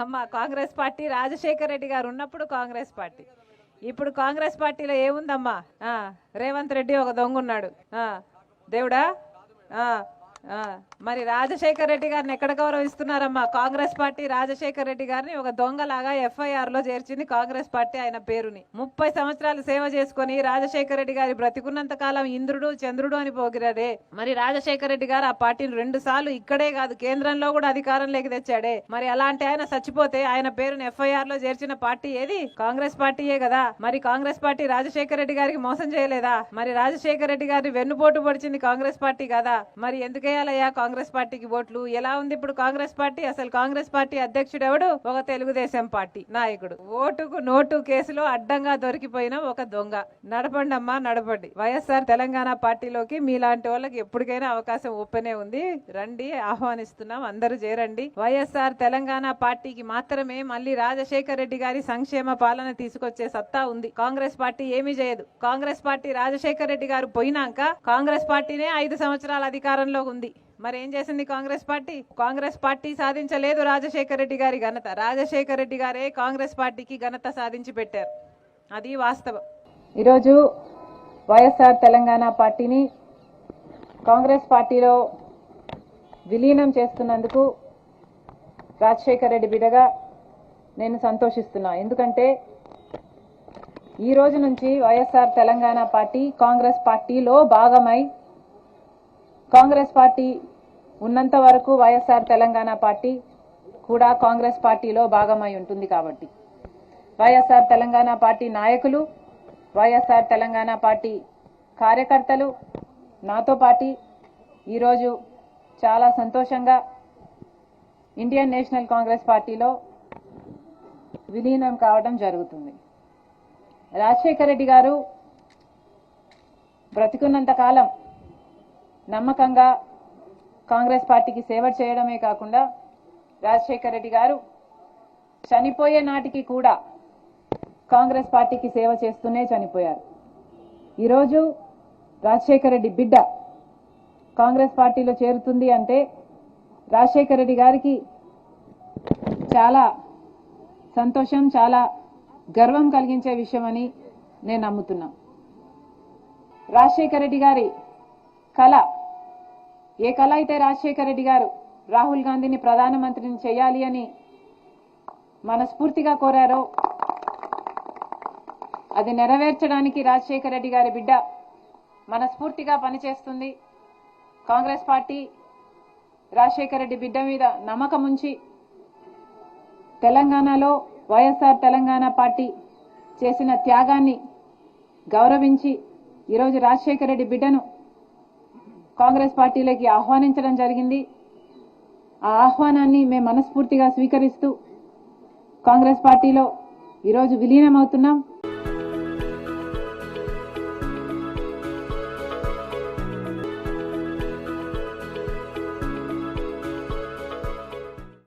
అమ్మా కాంగ్రెస్ పార్టీ రాజశేఖర్ రెడ్డి గారు ఉన్నప్పుడు కాంగ్రెస్ పార్టీ, ఇప్పుడు కాంగ్రెస్ పార్టీలో ఏముందమ్మా? రేవంత్ రెడ్డి ఒక దొంగ ఉన్నాడు. దేవుడా. మరి రాజశేఖర్ రెడ్డి గారిని ఎక్కడ గౌరవిస్తున్నారమ్మా? కాంగ్రెస్ పార్టీ రాజశేఖర్ రెడ్డి గారిని ఒక దొంగలాగా FIR లో చేర్చింది కాంగ్రెస్ పార్టీ. ఆయన పేరుని 30 సంవత్సరాలు సేవ చేసుకుని రాజశేఖర్ రెడ్డి గారి బ్రతికున్నంత కాలం ఇంద్రుడు చంద్రుడు అని పోగిరాడే. మరి రాజశేఖర్ రెడ్డి గారు ఆ పార్టీని 2 సార్లు ఇక్కడే కాదు కేంద్రంలో కూడా అధికారంలోకి తెచ్చాడే. మరి అలాంటి ఆయన చచ్చిపోతే ఆయన పేరుని FIR లో చేర్చిన పార్టీ ఏది? కాంగ్రెస్ పార్టీయే కదా. మరి కాంగ్రెస్ పార్టీ రాజశేఖర్ రెడ్డి గారికి మోసం చేయలేదా? మరి రాజశేఖర్ రెడ్డి గారిని వెన్నుపోటు పొడిచింది కాంగ్రెస్ పార్టీ కదా. మరి ఎందుకే కాంగ్రెస్ పార్టీకి ఓట్లు? ఎలా ఉంది ఇప్పుడు కాంగ్రెస్ పార్టీ? అసలు కాంగ్రెస్ పార్టీ అధ్యక్షుడు ఎవడు? ఒక తెలుగుదేశం పార్టీ నాయకుడు. ఓటుకు నోటు కేసులో అడ్డంగా దొరికిపోయిన ఒక దొంగ. నడపండి అమ్మా, నడపండి. వైఎస్ఆర్ తెలంగాణ పార్టీలోకి మీలాంటి వాళ్ళకి ఎప్పటికైనా అవకాశం ఓపెనే ఉంది. రండి, ఆహ్వానిస్తున్నాం. అందరూ చేరండి. వైఎస్ఆర్ తెలంగాణ పార్టీకి మాత్రమే మళ్ళీ రాజశేఖర్ రెడ్డి గారి సంక్షేమ పాలన తీసుకొచ్చే సత్తా ఉంది. కాంగ్రెస్ పార్టీ ఏమీ చేయదు. కాంగ్రెస్ పార్టీ రాజశేఖర్ రెడ్డి గారు పోయినాక కాంగ్రెస్ పార్టీనే 5 సంవత్సరాల అధికారంలో ఉంది. మరి ఏం చేసింది కాంగ్రెస్ పార్టీ? కాంగ్రెస్ పార్టీ సాధించలేదు రాజశేఖర్ రెడ్డి గారి ఘనత. రాజశేఖర్ రెడ్డి గారే కాంగ్రెస్ పార్టీకి ఘనత సాధించి పెట్టారు. అది వాస్తవం. ఈరోజు వైఎస్ఆర్ తెలంగాణ పార్టీని కాంగ్రెస్ పార్టీలో విలీనం చేస్తున్నందుకు రాజశేఖర్ రెడ్డి బిడ్డగా నేను సంతోషిస్తున్నా. ఎందుకంటే ఈ రోజు నుంచి వైఎస్ఆర్ తెలంగాణ పార్టీ కాంగ్రెస్ పార్టీలో భాగమై, కాంగ్రెస్ పార్టీ ఉన్నంత వరకు వైఎస్ఆర్ తెలంగాణ పార్టీ కూడా కాంగ్రెస్ పార్టీలో భాగమై ఉంటుంది. కాబట్టి వైఎస్ఆర్ తెలంగాణ పార్టీ నాయకులు, వైఎస్ఆర్ తెలంగాణ పార్టీ కార్యకర్తలు నాతో పాటు ఈరోజు చాలా సంతోషంగా ఇండియన్ నేషనల్ కాంగ్రెస్ పార్టీలో విలీనం కావడం జరుగుతుంది. రాజశేఖర్ రెడ్డి గారు బ్రతికున్నంత కాలం నమ్మకంగా కాంగ్రెస్ పార్టీకి సేవ చేయడమే కాకుండా రాజశేఖర్ రెడ్డి గారు చనిపోయే నాటికి కూడా కాంగ్రెస్ పార్టీకి సేవ చేస్తూనే చనిపోయారు. ఈరోజు రాజశేఖర్ రెడ్డి బిడ్డ కాంగ్రెస్ పార్టీలో చేరుతుంది అంటే రాజశేఖర్ రెడ్డి గారికి చాలా సంతోషం, చాలా గర్వం కలిగించే విషయమని నేను నమ్ముతున్నా. రాజశేఖర్ రెడ్డి గారి కళ, ఏ కళ అయితే రాజశేఖర్ రెడ్డి గారు రాహుల్ గాంధీని ప్రధానమంత్రిని చేయాలి అని మనస్ఫూర్తిగా కోరారో అది నెరవేర్చడానికి రాజశేఖర్ రెడ్డి గారి బిడ్డ మనస్ఫూర్తిగా పనిచేస్తుంది. కాంగ్రెస్ పార్టీ రాజశేఖర్ రెడ్డి బిడ్డ మీద నమ్మకం ఉంచి తెలంగాణలో వైఎస్ఆర్ తెలంగాణ పార్టీ చేసిన త్యాగాన్ని గౌరవించి ఈరోజు రాజశేఖర్ రెడ్డి బిడ్డను కాంగ్రెస్ పార్టీలోకి ఆహ్వానించడం జరిగింది. ఆ ఆహ్వానాన్ని మేము మనస్ఫూర్తిగా స్వీకరిస్తూ కాంగ్రెస్ పార్టీలో ఈరోజు విలీనం అవుతున్నాం.